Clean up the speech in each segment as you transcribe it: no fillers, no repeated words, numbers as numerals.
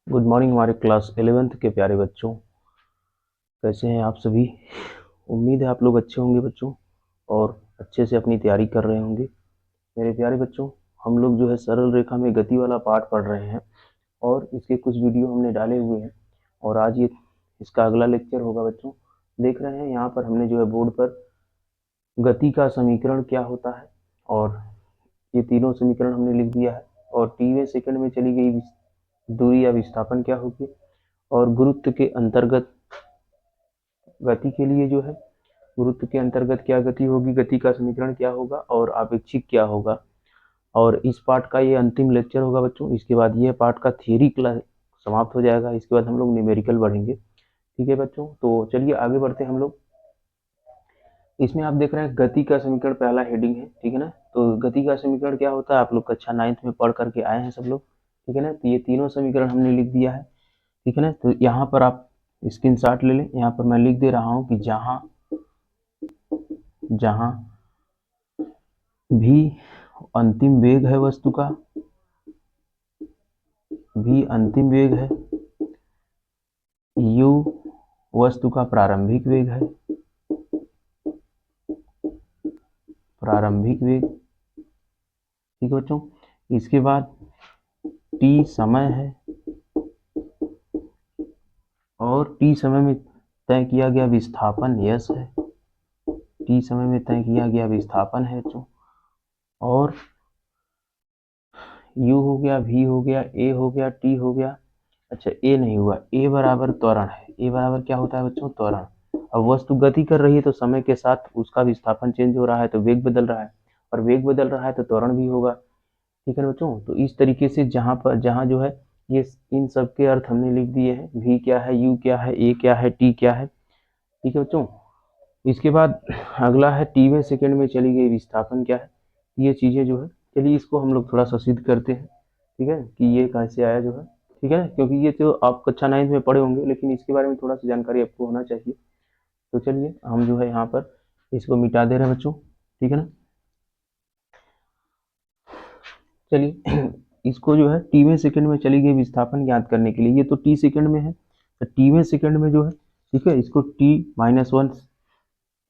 Good morning हमारे class 11th के प्यारे बच्चों। कैसे हैं आप सभी? उम्मीद है आप लोग अच्छे होंगे बच्चों और अच्छे से अपनी तैयारी कर रहे होंगे। मेरे प्यारे बच्चों, हम लोग जो है सरल रेखा में गति वाला पाठ पढ़ रहे हैं और इसके कुछ वीडियो हमने डाले हुए हैं और आज ये इसका अगला लेक्चर होगा बच्चों। देख रहे हैं यहाँ पर हमने जो है बोर्ड पर गति का समीकरण क्या होता है और ये तीनों समीकरण हमने लिख दिया है और टीवें सेकंड में चली गई दूरी या विस्थापन क्या होगी और गुरुत्व के अंतर्गत गति के लिए जो है गुरुत्व के अंतर्गत क्या गति होगी, गति का समीकरण क्या होगा और आपेक्षिक क्या होगा। और इस पार्ट का ये अंतिम लेक्चर होगा बच्चों। इसके बाद ये पार्ट का थ्योरी क्लास समाप्त हो जाएगा। इसके बाद हम लोग न्यूमेरिकल बढ़ेंगे। ठीक है बच्चों, तो चलिए आगे बढ़ते हैं हम लोग। इसमें आप देख रहे हैं गति का समीकरण पहला हेडिंग है, ठीक है ना। तो गति का समीकरण क्या होता है आप लोग कक्षा 9th में पढ़ करके आए हैं सब लोग, ठीक है ना। तो ये तीनों समीकरण हमने लिख दिया है, ठीक है ना। तो यहाँ पर आप स्क्रीनशॉट ले लें। यहाँ पर मैं लिख दे रहा हूँ कि जहाँ जहाँ भी अंतिम वेग है वस्तु का, भी अंतिम वेग है, u वस्तु का प्रारंभिक वेग है, प्रारंभिक वेग, ठीक है बच्चों। इसके बाद t समय है और t समय में तय किया गया विस्थापन यस है, t समय में तय किया गया विस्थापन है बच्चों। और u हो गया, v हो गया, a हो गया, t हो गया। अच्छा a नहीं हुआ, a बराबर त्वरण है। a बराबर क्या होता है बच्चों? त्वरण। अब वस्तु गति कर रही है तो समय के साथ उसका विस्थापन चेंज हो रहा है तो वेग बदल रहा है और वेग बदल रहा है तो त्वरण भी होगा, ठीक है ना बच्चों। तो इस तरीके से जहाँ जो है ये इन सब के अर्थ हमने लिख दिए हैं। v क्या है, u क्या है, a क्या है, t क्या है, ठीक है बच्चों। इसके बाद अगला है टीवें सेकंड में चली गई विस्थापन क्या है। ये चीजें जो है, चलिए इसको हम लोग थोड़ा सा सिद्ध करते हैं, ठीक है, कि ये कैसे आया जो है, ठीक है ना। क्योंकि ये तो आप कक्षा 9th में पढ़े होंगे लेकिन इसके बारे में थोड़ा सा जानकारी आपको होना चाहिए। तो चलिए हम जो है यहाँ पर इसको मिटा दे रहे हैं बच्चों, ठीक है ना। चलिए इसको जो है टीवें सेकंड में चली गई विस्थापन ज्ञात करने के लिए, ये तो टी सेकंड में है तो टीवें सेकंड में जो है, ठीक है, इसको t-1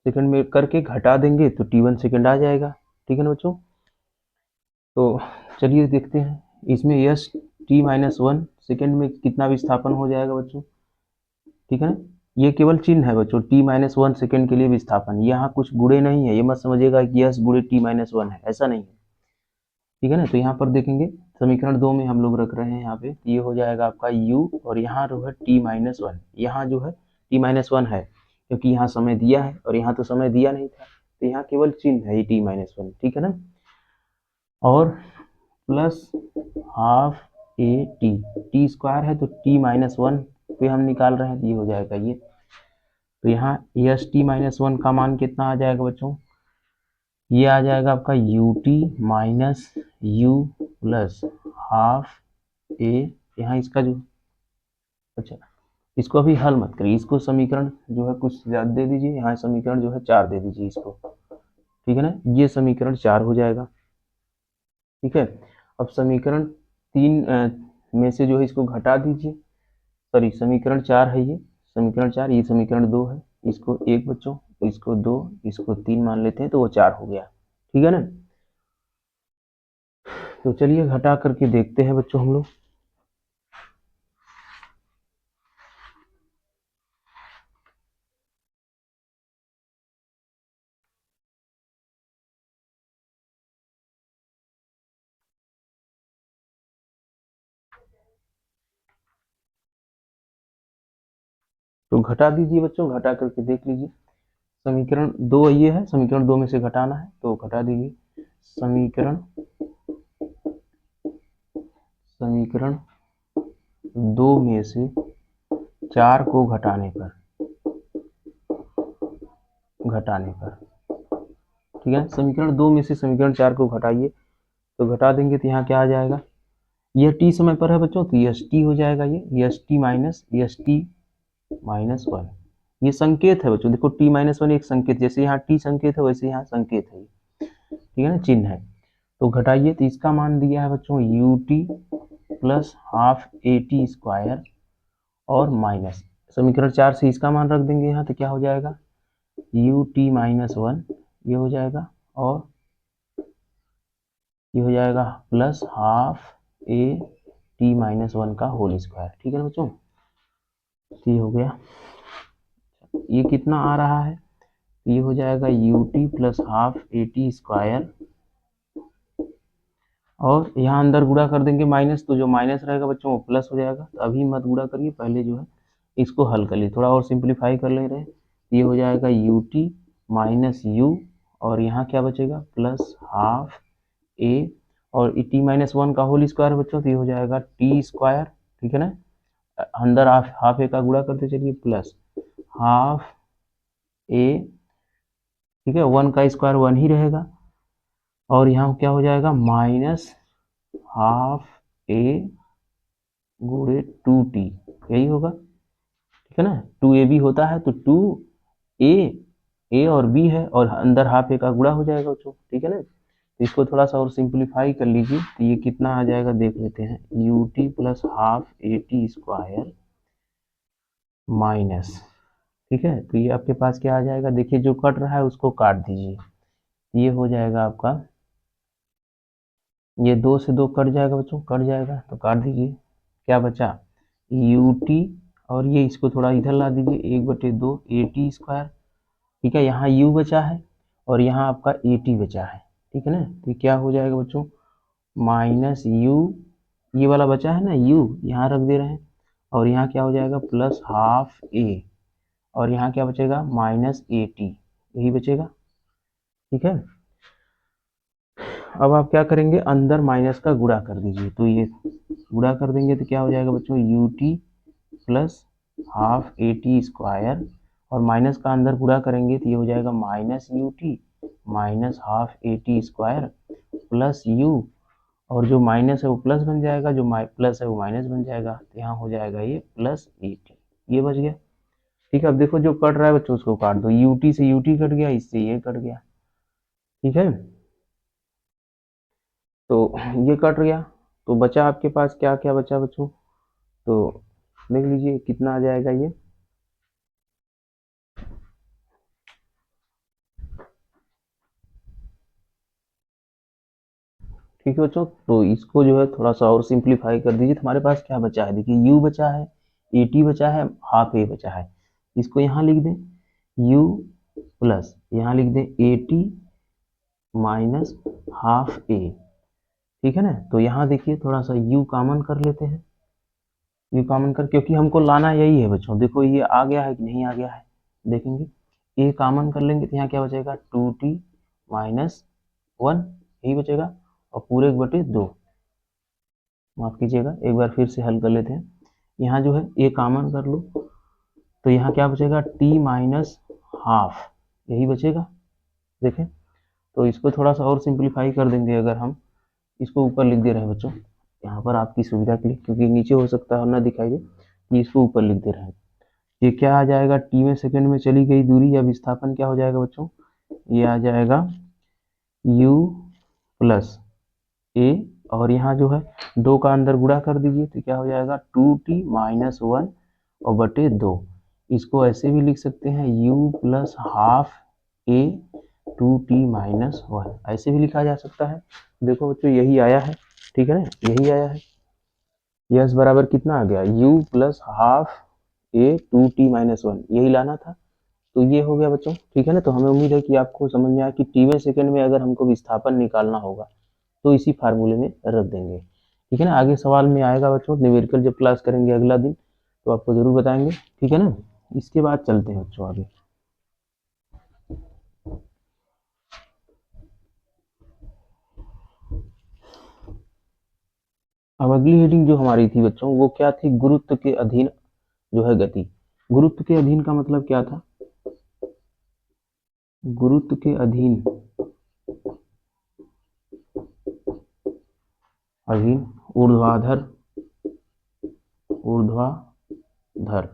सेकंड में करके घटा देंगे तो t1 सेकंड आ जाएगा, ठीक है ना बच्चों। तो चलिए देखते हैं इसमें यस t-1 सेकंड में कितना विस्थापन हो जाएगा बच्चों, ठीक है ना। ये केवल चिन्ह है बच्चों, t-1 सेकंड के लिए विस्थापन, यहाँ कुछ गुणे नहीं है। ये मत समझिएगा कि यस गुणे t-1 है, ऐसा नहीं है, ठीक है ना। तो यहाँ पर देखेंगे समीकरण 2 में हम लोग रख रहे हैं यहाँ पे, ये हो जाएगा आपका u और यहाँ जो है t-1, यहाँ जो है t-1 है क्योंकि यहाँ समय दिया है और यहाँ तो समय दिया नहीं था तो यहाँ केवल चिन्ह है ये t-1, ठीक है ना। और plus half A T, T square है तो t-1 पे हम निकाल रहे हैं तो ये हो जाएगा ये। तो यहाँ एस t-1 का मान कितना आ जाएगा बच्चों? ये आ जाएगा आपका u t minus u plus half a. यहाँ इसका जो, अच्छा इसको अभी हल मत करिए, इसको समीकरण जो है कुछ ज्यादा दे दीजिए, यहाँ समीकरण जो है 4 दे दीजिए इसको, ठीक है ना। ये समीकरण 4 हो जाएगा, ठीक है। अब समीकरण 3 में से जो है इसको घटा दीजिए, सॉरी समीकरण 4 है ये, समीकरण 4, ये समीकरण 2 है, इसको 1 बच्चों, इसको 2, इसको 3 मान लेते हैं तो वो 4 हो गया, ठीक है ना। तो चलिए घटा करके देखते हैं बच्चों हम लोग। तो घटा दीजिए बच्चों, घटा करके देख लीजिए। समीकरण 2 ये है, समीकरण 2 में से घटाना है तो घटा दीजिए। समीकरण समीकरण 2 में से 4 को घटाने पर, ठीक है। समीकरण 2 में से समीकरण 4 को घटाइए तो घटा देंगे तो यहाँ क्या आ जाएगा, यह टी समय पर है बच्चों तो यस टी हो जाएगा, ये यस टी माइनस 1। ये संकेत है बच्चों, देखो t-1 एक संकेत, जैसे यहाँ t संकेत है वैसे यहाँ संकेत है, ठीक है ना, चिन्ह है। तो घटाइए तो इसका मान दिया है बच्चों ut plus half A T square और माइनस समीकरण 4 से इसका मान रख देंगे यहाँ, तो क्या हो जाएगा यू टी माइनस 1 ये हो जाएगा, और ये हो जाएगा plus half A T minus 1 का होल स्क्वायर। ठीक है ना बच्चों, तो ये हो गया। ये कितना आ रहा है, ये हो जाएगा U T plus half A T square, और यहाँ अंदर गुणा कर देंगे माइनस, तो जो माइनस रहेगा बच्चों वो प्लस हो जाएगा। तो अभी मत गुणा करिए, पहले जो है इसको हल कर लिए, थोड़ा और सिंप्लीफाई कर ले रहे हैं। ये हो जाएगा यू टी माइनस यू, और यहाँ क्या बचेगा प्लस हाफ ए, और टी माइनस 1 का होल स्क्वायर बच्चों, तो ये हो जाएगा टी स्क्वायर। ठीक है ना, अंदर हाफ ए का गुणा करते चलिए, प्लस हाफ ए, ठीक है 1 का स्क्वायर 1 ही रहेगा, और यहाँ क्या हो जाएगा माइनस हाफ ए गुणे 2t, यही होगा। ठीक है ना, 2ab होता है तो 2a और b है, और अंदर हाफ ए का गुणा हो जाएगा बच्चों। ठीक है ना, तो इसको थोड़ा सा और सिंप्लीफाई कर लीजिए, तो ये कितना आ जाएगा देख लेते हैं, U T plus half A T square minus, ठीक है, तो ये आपके पास क्या आ जाएगा, देखिए जो कट रहा है उसको काट दीजिए, ये हो जाएगा आपका, ये 2 से 2 कट जाएगा बच्चों, कट जाएगा तो काट दीजिए, क्या बचा यू टी, और ये इसको थोड़ा इधर ला दीजिए, 1/2 ए टी स्क्वायर। ठीक है, यहाँ u बचा है और यहाँ आपका ए टी बचा है। ठीक है ना, तो क्या हो जाएगा बच्चों माइनस यू, ये वाला बचा है ना u, यहाँ रख दे रहे हैं, और यहाँ क्या हो जाएगा प्लस हाफ ए, और यहाँ क्या बचेगा माइनस ए टी, यही बचेगा। ठीक है, अब आप क्या करेंगे अंदर माइनस का गुणा कर दीजिए, तो ये गुणा कर देंगे तो क्या हो जाएगा बच्चों U T plus half A T square, और माइनस का अंदर गुणा करेंगे तो ये हो जाएगा minus you t minus half A T square plus you, और जो माइनस है वो प्लस बन जाएगा, जो प्लस है वो माइनस बन जाएगा, तो यहाँ हो जाएगा ये प्लस ए टी, ये बच गया। ठीक है, अब देखो जो कट रहा है बच्चों उसको काट दो, यू टी से यू टी कट गया, इससे ये कट गया। ठीक है, तो ये कट गया, तो बचा आपके पास क्या क्या बचा बच्चों, तो देख लीजिए कितना आ जाएगा ये, ठीक है बच्चों, तो इसको जो है थोड़ा सा और सिंप्लीफाई कर दीजिए, तो हमारे पास क्या बचा है, देखिए u बचा है, ए टी बचा है, हाफ ए बचा है, इसको यहाँ लिख दें u प्लस यहाँ लिख दें ए टी माइनस हाफ ए। ठीक है ना, तो यहाँ देखिए थोड़ा सा u कॉमन कर लेते हैं, u कॉमन कर, क्योंकि हमको लाना यही है बच्चों, देखो ये आ गया है कि नहीं आ गया है, देखेंगे a कॉमन कर लेंगे तो यहाँ क्या बचेगा 2t माइनस 1, यही बचेगा, और पूरे 1/2, माफ कीजिएगा एक बार फिर से हल कर लेते हैं, यहाँ जो है a कॉमन कर लो, तो यहाँ क्या बचेगा t माइनस हाफ, यही बचेगा। देखें, तो इसको थोड़ा सा और सिंप्लीफाई कर देंगे, अगर हम इसको ऊपर लिख दे रहे हैं बच्चों, यहाँ पर आपकी सुविधा के लिए, क्योंकि नीचे हो सकता है ना दिखाई दे, ये इसको ऊपर लिख दे रहे हैं, ये क्या आ जाएगा टी में सेकंड में चली गई दूरी या विस्थापन क्या हो जाएगा बच्चों, ये आ जाएगा u प्लस ए, और यहाँ जो है 2 का अंदर गुणा कर दीजिए तो क्या हो जाएगा 2t माइनस 1 और बटे 2, इसको ऐसे भी लिख सकते हैं u प्लस हाफ ए 2t माइनस 1, ऐसे भी लिखा जा सकता है। देखो बच्चों यही आया है, ठीक है ना, यही आया है, यस बराबर कितना आ गया u प्लस हाफ ए 2t माइनस 1, यही लाना था, तो ये हो गया बच्चों। ठीक है ना, तो हमें उम्मीद है कि आपको समझ में आया कि टीवें सेकंड में अगर हमको विस्थापन निकालना होगा तो इसी फार्मूले में रख देंगे। ठीक है ना, आगे सवाल में आएगा बच्चों, न्यूमेरिकल जब क्लास करेंगे अगला दिन तो आपको जरूर बताएंगे। ठीक है ना, इसके बाद चलते हैं बच्चों आगे। अब अगली हेडिंग जो हमारी थी बच्चों वो क्या थी, गुरुत्व के अधीन जो है गति। गुरुत्व के अधीन का मतलब क्या था, गुरुत्व के अधीन, अधीन ऊर्ध्वाधर, ऊर्ध्वाधर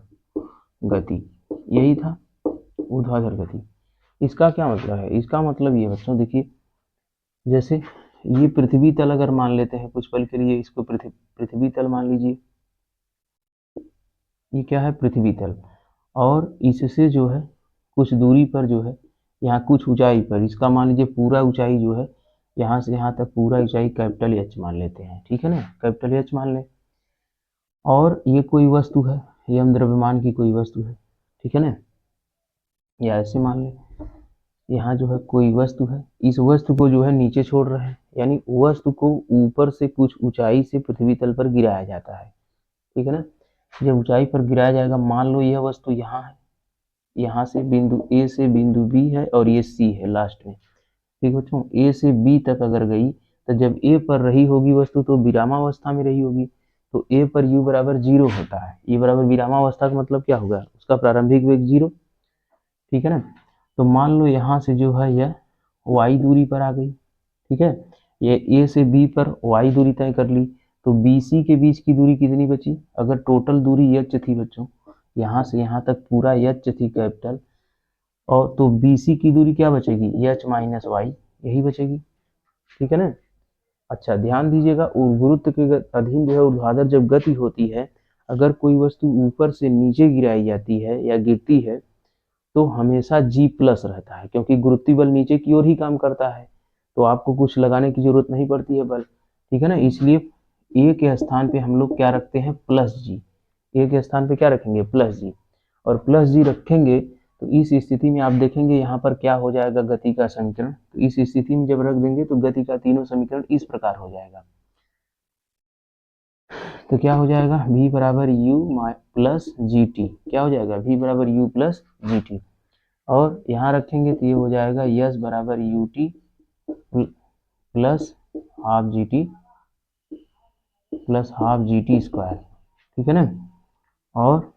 गति, यही था ऊर्ध्वाधर गति। इसका क्या मतलब है, इसका मतलब ये बच्चों देखिए, जैसे ये पृथ्वी तल अगर मान लेते हैं कुछ पल के लिए, इसको पृथ्वी तल मान लीजिए, ये क्या है, पृथ्वी तल। और इससे जो है कुछ दूरी पर जो है, यहाँ कुछ ऊंचाई पर, इसका मान लीजिए पूरा ऊंचाई जो है यहाँ से यहाँ तक पूरा ऊंचाई कैपिटल एच मान लेते हैं, ठीक है ना, कैपिटल एच मान लें। और ये कोई वस्तु है, ये हम द्रव्यमान की कोई वस्तु है, ठीक है ना, या ऐसे मान लें यहाँ जो है कोई वस्तु है, इस वस्तु को जो है नीचे छोड़ रहे हैं, यानी वस्तु को ऊपर से कुछ ऊंचाई से पृथ्वी तल पर गिराया जाता है, ठीक है ना। जब ऊंचाई पर गिराया जाएगा, मान लो यह वस्तु यहाँ है, यहाँ से बिंदु ए से बिंदु बी है और ये सी है लास्ट में, ठीक बच्चों, ए से बी तक अगर गई तो जब ए पर रही होगी वस्तु तो विरामावस्था में रही होगी, तो ए पर यू बराबर 0 होता है, ये बराबर विरामावस्था का मतलब क्या होगा, उसका प्रारंभिक वेग 0, ठीक है ना। तो मान लो यहाँ से जो है यह y दूरी पर आ गई, ठीक है, ये ए से बी पर y दूरी तय कर ली, तो बी सी के बीच की दूरी कितनी बची, अगर टोटल दूरी h थी बच्चों, यहाँ से यहाँ तक पूरा h थी कैपिटल, और तो बी सी की दूरी क्या बचेगी, h माइनस वाई, यही बचेगी, ठीक है ना। अच्छा ध्यान दीजिएगा, गुरुत्व के अधीन जो है ऊर्ध्वाधर जब गति होती है, अगर कोई वस्तु ऊपर से नीचे गिराई जाती है या गिरती है तो हमेशा जी प्लस रहता है, क्योंकि गुरुत्वीय बल नीचे की ओर ही काम करता है, तो आपको कुछ लगाने की जरूरत नहीं पड़ती है बल, ठीक है ना। इसलिए ए के स्थान पे हम लोग क्या रखते हैं, प्लस जी, ए के स्थान पे क्या रखेंगे, प्लस जी, और प्लस जी रखेंगे तो इस स्थिति में आप देखेंगे यहाँ पर क्या हो जाएगा, गति का समीकरण, तो इस स्थिति में जब रख देंगे तो गति का तीनों समीकरण इस प्रकार हो जाएगा, तो क्या हो जाएगा, v बराबर यू प्लस जी टी, क्या हो जाएगा, v बराबर यू प्लस जी टी, और यहाँ रखेंगे तो ये हो जाएगा यस बराबर U T plus half G T square, ठीक है ना। और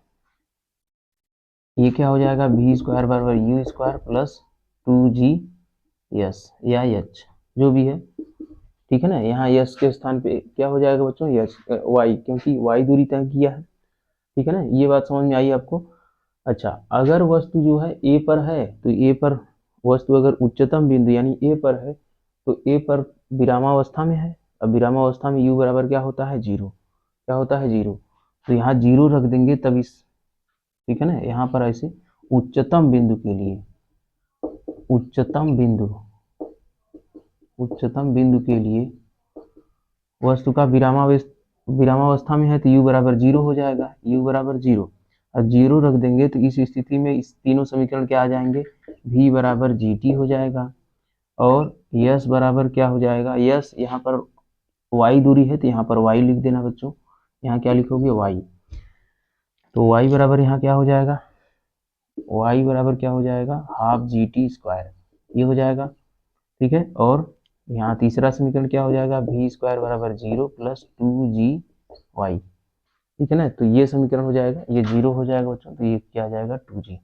ये क्या हो जाएगा, v स्क्वायर बराबर you square plus 2g yes या एच जो भी है, ठीक है ना। यहाँ यस के स्थान पे क्या हो जाएगा बच्चों, यस वाई, क्योंकि वाई दूरी तय किया है, ठीक है ना, ये बात समझ में आई आपको। अच्छा अगर वस्तु जो है ए पर है, तो ए पर वस्तु अगर उच्चतम बिंदु यानी ए पर है तो ए पर विरामावस्था में है, अब विरामावस्था में यू बराबर क्या होता है, 0, क्या होता है 0, तो यहाँ 0 रख देंगे तब इस, ठीक है ना, यहाँ पर ऐसे उच्चतम बिंदु के लिए, उच्चतम बिंदु के लिए वस्तु का विरामावस्था में है तो यू बराबर 0 हो जाएगा, यू बराबर 0, और 0 रख देंगे तो इस स्थिति में इस तीनों समीकरण क्या आ जाएंगे, v बराबर जी टी हो जाएगा, और यस बराबर क्या हो जाएगा, यस यहाँ पर y दूरी है तो यहाँ पर y लिख देना बच्चों, यहाँ क्या लिखोगे y, तो y बराबर यहाँ क्या हो जाएगा, y बराबर क्या हो जाएगा, हाफ जी टी स्क्वायर, ये हो जाएगा, ठीक है। और यहाँ तीसरा समीकरण क्या हो जाएगा, v स्क्वायर बराबर 0 प्लस 2g y, ठीक है ना, तो ये समीकरण हो जाएगा, ये 0 हो जाएगा बच्चों, तो ये क्या आ जाएगा 2g।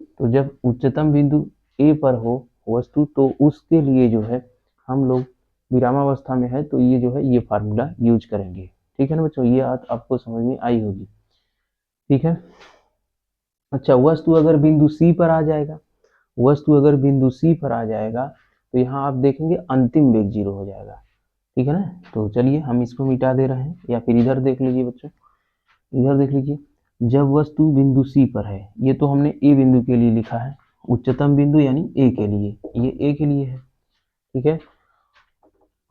तो जब उच्चतम बिंदु ए पर हो वस्तु तो उसके लिए जो है हम लोग विरामावस्था में है तो ये जो है ये फार्मूला यूज करेंगे, ठीक है ना बच्चों, ये आपको समझ में आई होगी, ठीक है। अच्छा वस्तु अगर बिंदु सी पर आ जाएगा, वस्तु अगर बिंदु सी पर आ जाएगा तो यहाँ आप देखेंगे अंतिम वेग 0 हो जाएगा, ठीक है ना। तो चलिए हम इसको मिटा दे रहे हैं, या फिर इधर देख लीजिए बच्चों, इधर देख लीजिए, जब वस्तु बिंदु सी पर है, ये तो हमने ए बिंदु के लिए लिखा है, उच्चतम बिंदु यानी ए के लिए, ये ए के लिए है, ठीक है।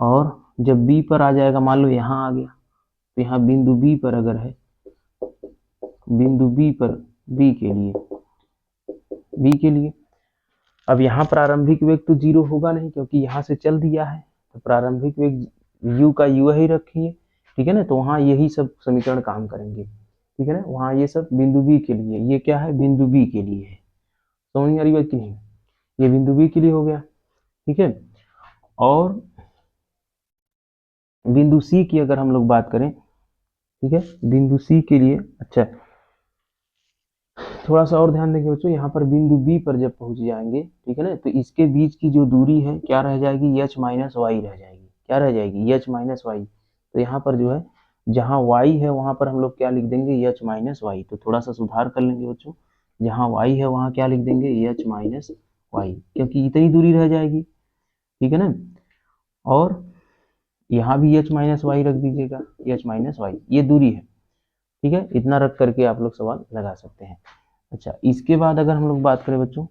और जब बी पर आ जाएगा, मान लो यहाँ आ गया, तो यहाँ बिंदु बी पर अगर है, बिंदु बी पर बी के लिए अब यहाँ प्रारंभिक वेग तो 0 होगा नहीं क्योंकि यहाँ से चल दिया है, तो प्रारंभिक वेग यू का यू ही रखिए, ठीक है ना, तो वहाँ यही सब समीकरण काम करेंगे, ठीक है ना, वहाँ ये सब बिंदु बी के लिए, ये क्या है बिंदु बी के लिए है, समझ में आ रही बात कि नहीं, ये बिंदु बी के लिए हो गया, ठीक है। और बिंदु सी की अगर हम लोग बात करें, ठीक है, बिंदु सी के लिए, अच्छा थोड़ा सा और ध्यान देंगे बच्चों, यहाँ पर बिंदु बी पर जब पहुंच जाएंगे, ठीक है ना, तो इसके बीच की जो दूरी है क्या रह जाएगी, एच माइनस वाई रह जाएगी, क्या रह जाएगी, एच माइनस वाई, तो यहाँ पर जो है जहाँ y है वहां पर हम लोग क्या लिख देंगे, एच माइनस वाई, तो थोड़ा सा सुधार कर लेंगे बच्चों, जहाँ y है वहां क्या लिख देंगे, एच माइनस वाई, क्योंकि इतनी दूरी रह जाएगी, ठीक है ना। और यहाँ भी h माइनस वाई रख दीजिएगा, h माइनस वाई ये दूरी है, ठीक है, इतना रख करके आप लोग सवाल लगा सकते हैं। अच्छा, इसके बाद अगर हम लोग बात करें बच्चों,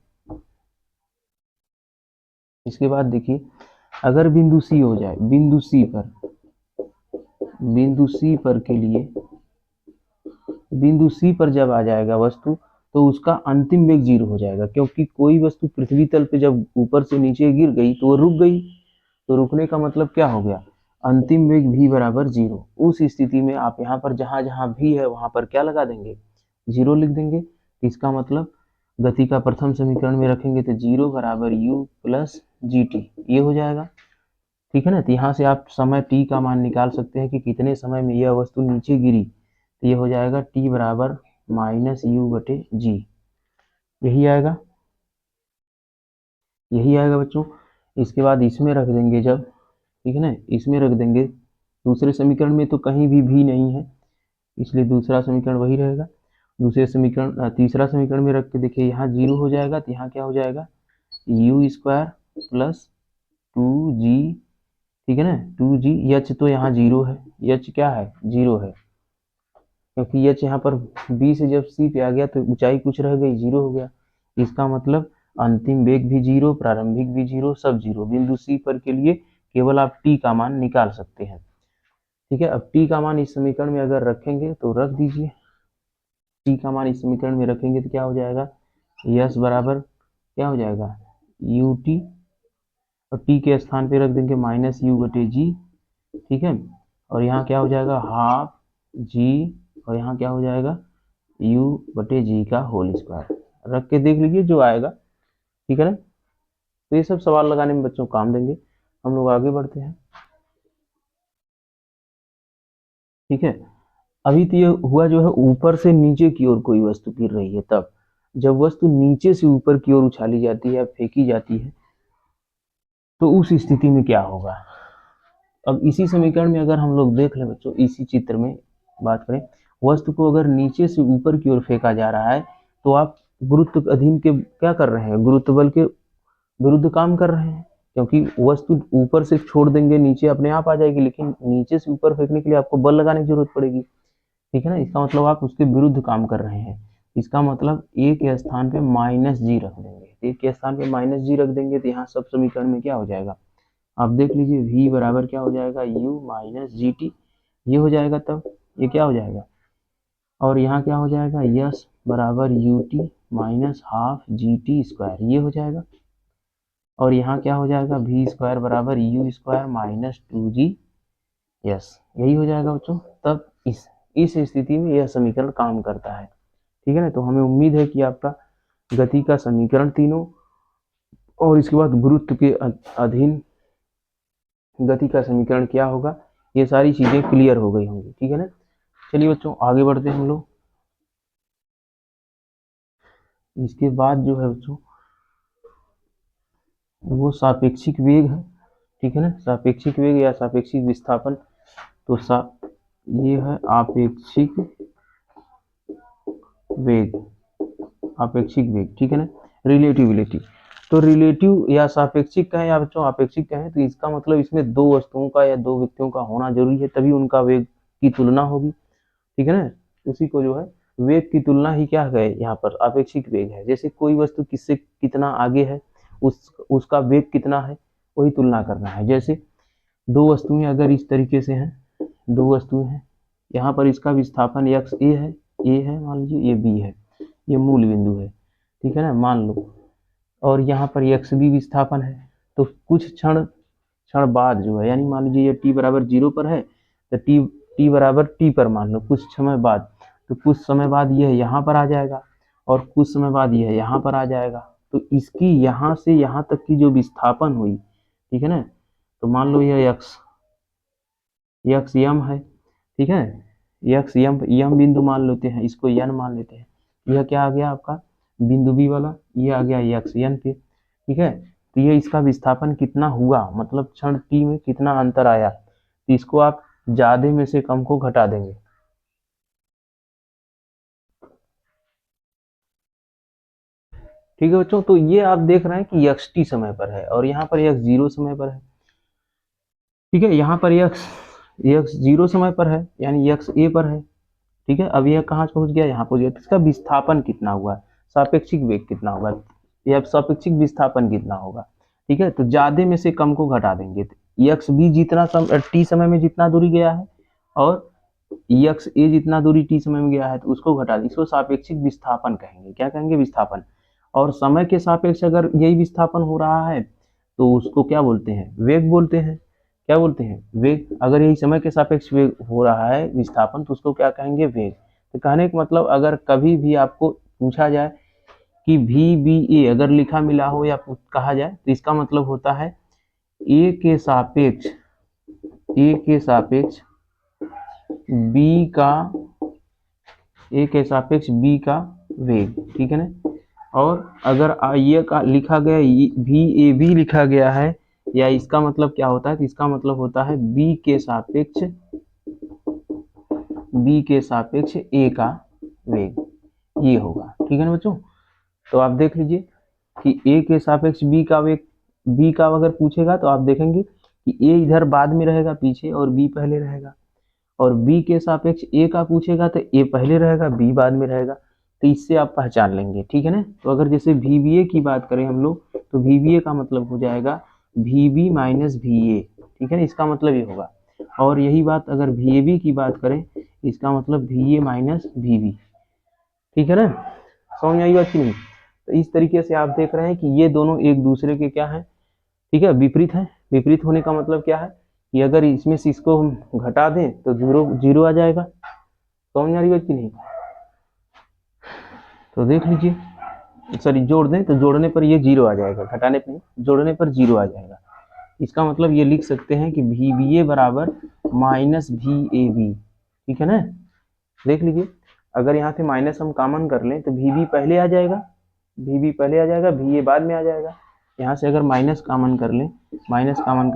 इसके बाद देखिए, अगर बिंदु सी हो जाए, बिंदु सी पर के लिए, बिंदु सी पर जब आ जाएगा वस्तु, तो उसका अंतिम वेग 0 हो जाएगा, क्योंकि कोई वस्तु पृथ्वी तल पे जब ऊपर से नीचे गिर गई तो वो रुक गई, तो रुकने का मतलब क्या हो गया, अंतिम वेग v बराबर 0। उस स्थिति में आप यहाँ पर जहां जहां v है वहां पर क्या लगा देंगे, 0 लिख देंगे। तो इसका मतलब गति का प्रथम समीकरण में रखेंगे तो 0 बराबर u प्लस जी टी, ये हो जाएगा, ठीक है ना। तो यहाँ से आप समय t का मान निकाल सकते हैं कि कितने समय में यह वस्तु नीचे गिरी, तो ये हो जाएगा t बराबर माइनस यू बटे जी, यही आएगा, यही आएगा बच्चों। इसके बाद इसमें रख देंगे जब, ठीक है ना, इसमें रख देंगे, दूसरे समीकरण में तो कहीं भी v नहीं है, इसलिए दूसरा समीकरण वही रहेगा। दूसरे समीकरण तीसरा समीकरण में रख के देखिए, यहाँ 0 हो जाएगा, तो यहाँ क्या हो जाएगा, यू स्क्वायर प्लस 2g, ठीक है ना, 2g, एच तो यहाँ 0 है, एच क्या है, 0 है, क्योंकि एच यहाँ पर बी से जब सी पे आ गया तो ऊंचाई कुछ रह गई, 0 हो गया। इसका मतलब अंतिम वेग भी 0, प्रारंभिक भी 0, सब 0। बिंदु सी पर के लिए केवल आप टी का मान निकाल सकते हैं, ठीक है। अब टी का मान इस समीकरण में अगर रखेंगे तो रख दीजिए, टी का मान इस समीकरण में रखेंगे तो क्या हो जाएगा, यस बराबर क्या हो जाएगा, यू टी, और टी के स्थान पे रख देंगे माइनस यू बटे जी, ठीक है। और यहाँ क्या हो जाएगा, हाफ जी, और यहाँ क्या हो जाएगा, यू बटे जी का होल स्क्वायर, रख के देख लीजिए जो आएगा, ठीक है ना। तो ये सब सवाल लगाने में बच्चों काम देंगे। हम लोग आगे बढ़ते हैं, ठीक है। अभी तो ये हुआ जो है ऊपर से नीचे की ओर कोई वस्तु गिर रही है, तब जब वस्तु नीचे से ऊपर की ओर उछाली जाती है, फेंकी जाती है, तो उस स्थिति में क्या होगा। अब इसी समीकरण में अगर हम लोग देख लें बच्चों, इसी चित्र में बात करें, वस्तु को अगर नीचे से ऊपर की ओर फेंका जा रहा है, तो आप गुरुत्व अधीन के क्या कर रहे हैं, गुरुत्व बल के विरुद्ध काम कर रहे हैं, क्योंकि वस्तु ऊपर से छोड़ देंगे नीचे अपने आप आ जाएगी, लेकिन नीचे से ऊपर फेंकने के लिए आपको बल लगाने की जरूरत पड़ेगी, ठीक है ना। इसका मतलब आप उसके विरुद्ध काम कर रहे हैं। इसका मतलब ए के स्थान पे माइनस जी रख देंगे, ए के स्थान पे माइनस जी रख देंगे, तो यहाँ सब समीकरण में क्या हो जाएगा, आप देख लीजिए, v बराबर क्या हो जाएगा, u माइनस जी टी, ये हो जाएगा, तब ये क्या हो जाएगा, और यहाँ क्या हो जाएगा, यस बराबर you t minus half G T square, ये हो जाएगा। और यहाँ क्या हो जाएगा, वी स्क्वायर बराबर you square minus 2g, yes यही हो जाएगा बच्चों। तब इस स्थिति में यह समीकरण काम करता है, ठीक है ना। तो हमें उम्मीद है कि आपका गति का समीकरण तीनों और इसके बाद गुरुत्व के अधीन गति का समीकरण क्या होगा, ये सारी चीजें क्लियर हो गई होंगी, ठीक है ना। चलिए बच्चों आगे बढ़ते हैं हम लोग। इसके बाद जो है बच्चों वो सापेक्षिक वेग है, ठीक है ना, सापेक्षिक वेग या सापेक्षिक विस्थापन। तो ये है आपेक्षिक वेग, आपेक्षिक वेग, ठीक है ना, रिलेटिविलिटी। तो रिलेटिव या सापेक्षिक कहें या बच्चों आपेक्षिक कहें, तो इसका मतलब इसमें दो वस्तुओं का या दो व्यक्तियों का होना जरूरी है, तभी उनका वेग की तुलना होगी, ठीक है ना। उसी को जो है वेग की तुलना ही क्या है यहाँ पर, अपेक्षिक वेग है। जैसे कोई वस्तु किससे कितना आगे है, उसका वेग कितना है, वही तुलना करना है। जैसे दो वस्तुएं अगर इस तरीके से हैं, दो वस्तुएं हैं, यहाँ पर इसका विस्थापन एक्स ए है मान लीजिए, ये बी है, ये मूल बिंदु है, ठीक है ना, मान लो। और यहाँ पर एक्स बी विस्थापन है, तो कुछ क्षण क्षण बाद जो है, यानी मान लीजिए ये टी बराबर 0 पर है, तो टी बराबर टी पर मान लो कुछ समय बाद, तो कुछ समय बाद यह यहाँ पर आ जाएगा, और कुछ समय बाद यह यहाँ पर आ जाएगा। तो इसकी यहाँ से यहाँ तक की जो विस्थापन हुई, ठीक है ना, तो मान लो यह यक्स यम है, ठीक है, यक्स यम बिंदु मान लेते हैं, इसको यन मान लेते हैं। यह क्या आ गया आपका बिंदु बी वाला, ये आ गया यक्स यन पे, ठीक है। तो ये इसका विस्थापन कितना हुआ, मतलब क्षण टी में कितना अंतर आया, तो इसको आप ज्यादा में से कम को घटा देंगे, ठीक है बच्चों। तो ये आप देख रहे हैं कि यक्स टी समय पर है और यहाँ पर यक्स 0 समय पर है, ठीक है। यहाँ पर यक्स 0 समय पर है, यानी यक्स ए पर है। ठीक है, अब यह कहाँ पहुंच गया, यहाँ पहुंच गया। तो इसका विस्थापन कितना हुआ, सापेक्षिक वेग कितना होगा, या सापेक्षिक विस्थापन कितना होगा। ठीक है, तो ज्यादा में से कम को घटा देंगे। तो यक्स बी जितना टी समय में जितना दूरी गया है और यक्स ए जितना दूरी टी समय में गया है, तो उसको घटा दें। इसको सापेक्षिक विस्थापन कहेंगे। क्या कहेंगे, विस्थापन। और समय के सापेक्ष अगर यही विस्थापन हो रहा है तो उसको क्या बोलते हैं, वेग बोलते हैं। क्या बोलते हैं, वेग। अगर यही समय के सापेक्ष वेग हो रहा है विस्थापन, तो उसको क्या कहेंगे, वेग। तो कहने का मतलब अगर कभी भी आपको पूछा जाए कि वी बी ए अगर लिखा मिला हो या कहा जाए, तो इसका मतलब होता है ए के सापेक्ष बी का बी का वेग। ठीक है ना। और अगर ये का लिखा गया वी ए बी लिखा गया है, या इसका मतलब क्या होता है, तो इसका मतलब होता है बी के सापेक्ष ए का वेग, ये होगा। ठीक है ना बच्चों। तो आप देख लीजिए कि ए के सापेक्ष बी का वेग, बी का अगर पूछेगा तो आप देखेंगे कि ए इधर बाद में रहेगा पीछे और बी पहले रहेगा, और बी के सापेक्ष ए का पूछेगा तो ए पहले रहेगा, बी बाद में रहेगा। तो इससे आप पहचान लेंगे। ठीक है ना। तो अगर जैसे VBA की बात करें हम लोग, तो VBA का मतलब हो जाएगा VB माइनस VA। ठीक है ना, इसका मतलब ये होगा। और यही बात अगर VAB की बात करें, इसका मतलब VA माइनस VB। ठीक है ना, समझ में आई बात की नहीं। तो इस तरीके से आप देख रहे हैं कि ये दोनों एक दूसरे के क्या है, ठीक है, विपरीत है। विपरीत होने का मतलब क्या है कि अगर इसमें से इसको हम घटा दें तो जीरो आ जाएगा। समझ में आ रही बात की नहीं। तो देख लीजिए, सॉरी जोड़ दें तो जोड़ने पर ये जीरो आ जाएगा, घटाने पर नहीं, जोड़ने पर जीरो आ जाएगा। इसका मतलब ये लिख सकते हैं कि VBA बराबर माइनस VAB। ठीक है ना। देख लीजिए, अगर यहाँ से माइनस हम कॉमन कर लें तो VB पहले आ जाएगा, VA बाद में आ जाएगा। यहाँ से अगर माइनस कॉमन कर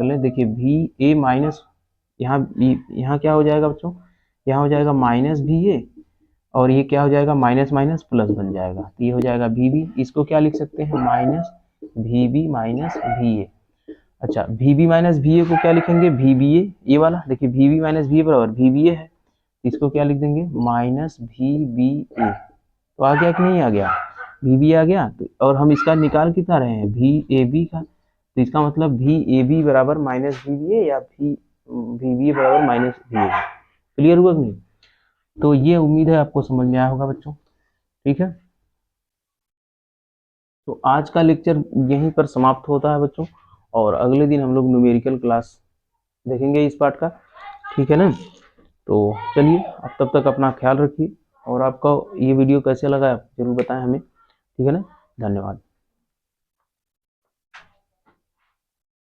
लें, देखिए VA माइनस, यहाँ क्या हो जाएगा बच्चों, यहाँ हो जाएगा माइनस VA, और ये क्या हो जाएगा, माइनस माइनस प्लस बन जाएगा। तो ये हो जाएगा VB। इसको क्या लिख सकते हैं, माइनस VB माइनस VA। अच्छा, VB माइनस VA को क्या लिखेंगे, VBA। ये वाला देखिए VB माइनस VA बराबर VBA है, इसको क्या लिख देंगे, माइनस VBA। तो आ गया कि नहीं आ गया, VBA आ गया। तो और हम इसका निकाल कितना रहे हैं, VAB का। तो इसका मतलब VAB बराबर माइनस VBA या VBA बराबर माइनस VAB। क्लियर हुआ कि नहीं। तो ये उम्मीद है आपको समझ में आया होगा बच्चों। ठीक है, तो आज का लेक्चर यहीं पर समाप्त होता है बच्चों, और अगले दिन हम लोग न्यूमेरिकल क्लास देखेंगे इस पार्ट का। ठीक है ना। तो चलिए, आप तब तक अपना ख्याल रखिए, और आपका ये वीडियो कैसे लगा जरूर बताएं हमें। ठीक है ना, धन्यवाद।